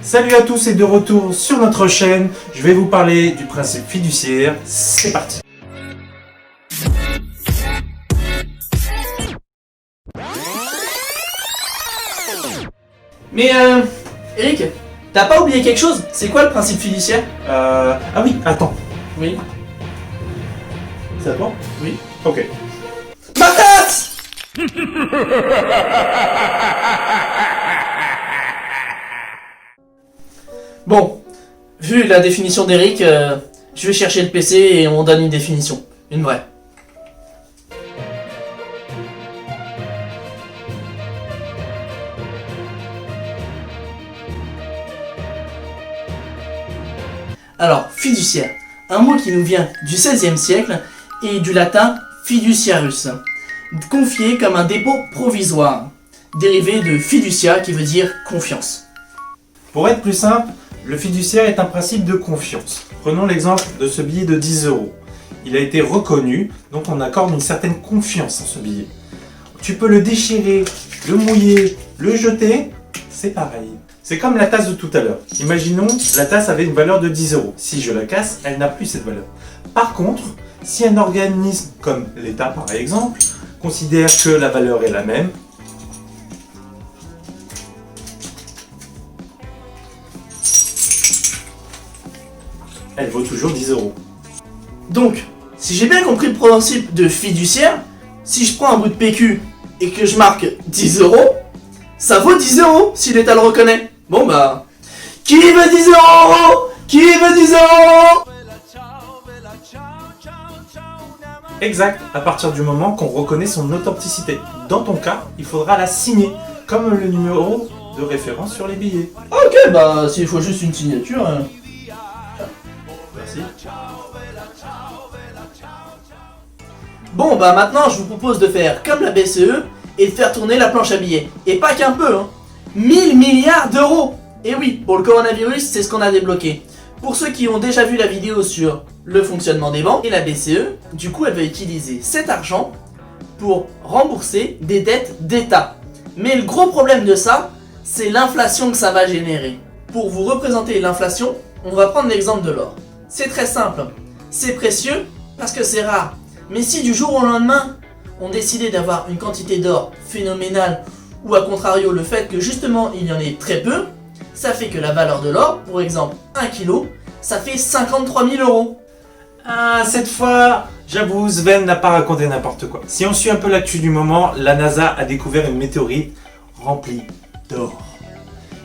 Salut à tous et de retour sur notre chaîne. Je vais vous parler du principe fiduciaire. C'est parti. Mais Eric, t'as pas oublié quelque chose? C'est quoi le principe fiduciaire? Ah oui, attends. Oui. C'est à toi? Oui. Ok. Ma tasse! Bon, vu la définition d'Eric, je vais chercher le PC et on donne une définition. Une vraie. Alors, fiduciaire, un mot qui nous vient du XVIe siècle et du latin fiduciarus, confié comme un dépôt provisoire, dérivé de fiducia qui veut dire confiance. Pour être plus simple, le fiduciaire est un principe de confiance. Prenons l'exemple de ce billet de 10 €. Il a été reconnu, donc on accorde une certaine confiance en ce billet. Tu peux le déchirer, le mouiller, le jeter, c'est pareil. C'est comme la tasse de tout à l'heure. Imaginons, la tasse avait une valeur de 10 €. Si je la casse, elle n'a plus cette valeur. Par contre, si un organisme comme l'État par exemple, considère que la valeur est la même, elle vaut toujours 10 €. Donc, si j'ai bien compris le principe de fiduciaire, si je prends un bout de PQ et que je marque 10 €, ça vaut 10 € si l'État le reconnaît. Bon bah, qui veut 10 €? Qui veut 10 €? Exact, à partir du moment qu'on reconnaît son authenticité. Dans ton cas, il faudra la signer, comme le numéro de référence sur les billets. Ok, bah s'il faut juste une signature. Merci. Bon bah maintenant je vous propose de faire comme la BCE et de faire tourner la planche à billets. Et pas qu'un peu, hein. 1000 milliards d'euros. Et oui, pour le coronavirus, c'est ce qu'on a débloqué. Pour ceux qui ont déjà vu la vidéo sur le fonctionnement des banques et la BCE, du coup elle va utiliser cet argent pour rembourser des dettes d'État. Mais le gros problème de ça, c'est l'inflation que ça va générer. Pour vous représenter l'inflation, on va prendre l'exemple de l'or. C'est très simple, c'est précieux parce que c'est rare. Mais si du jour au lendemain, on décidait d'avoir une quantité d'or phénoménale, ou à contrario le fait que justement il y en ait très peu, ça fait que la valeur de l'or, pour exemple 1 kg, ça fait 53 000 €. Ah, cette fois, j'avoue, Sven n'a pas raconté n'importe quoi. Si on suit un peu l'actu du moment, la NASA a découvert une météorite remplie d'or.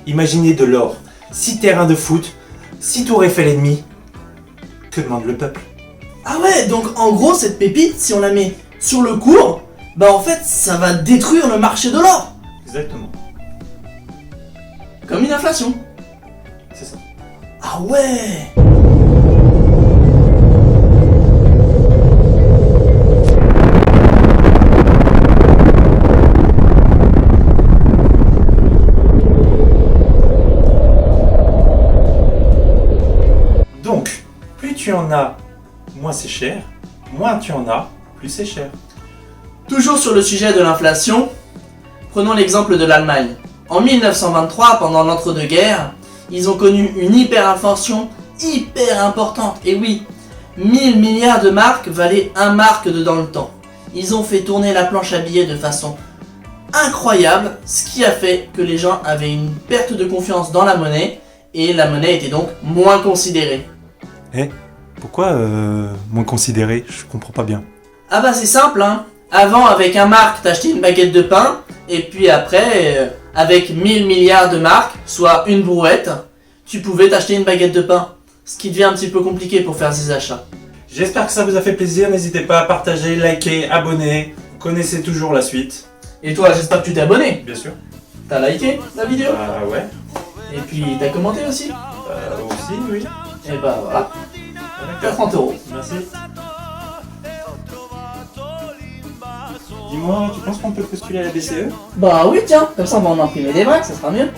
Imaginez de l'or, 6 terrains de foot, 6 tours Eiffel et demi. Que demande le peuple? Ah ouais, donc en gros cette pépite, si on la met sur le cours, bah en fait ça va détruire le marché de l'or. Exactement, Comme une inflation. c'est ça. Ah ouais. Donc, plus tu en as, moins c'est cher. Moins tu en as, plus c'est cher. Toujours sur le sujet de l'inflation, prenons l'exemple de l'Allemagne. En 1923, pendant l'entre-deux-guerres, ils ont connu une hyperinflation hyper importante. Et oui, 1000 milliards de marks valaient 1 mark dans le temps. Ils ont fait tourner la planche à billets de façon incroyable, ce qui a fait que les gens avaient une perte de confiance dans la monnaie et la monnaie était donc moins considérée. Pourquoi moins considéré? Je comprends pas bien. Ah bah c'est simple hein. Avant avec 1 mark t'achetais une baguette de pain et puis après avec 1000 milliards de marks, soit une brouette, tu pouvais t'acheter une baguette de pain. Ce qui devient un petit peu compliqué pour faire ses achats. J'espère que ça vous a fait plaisir. N'hésitez pas à partager, liker, abonner. Vous connaissez toujours la suite. Et toi j'espère que tu t'es abonné. Bien sûr. T'as liké la vidéo. Ouais. Et puis t'as commenté aussi. Aussi, oui. Et bah voilà. T'as 30 €. Merci. Dis-moi, tu penses qu'on peut postuler à la BCE? Bah oui tiens, comme ça on va en imprimer des vrais, ça sera mieux.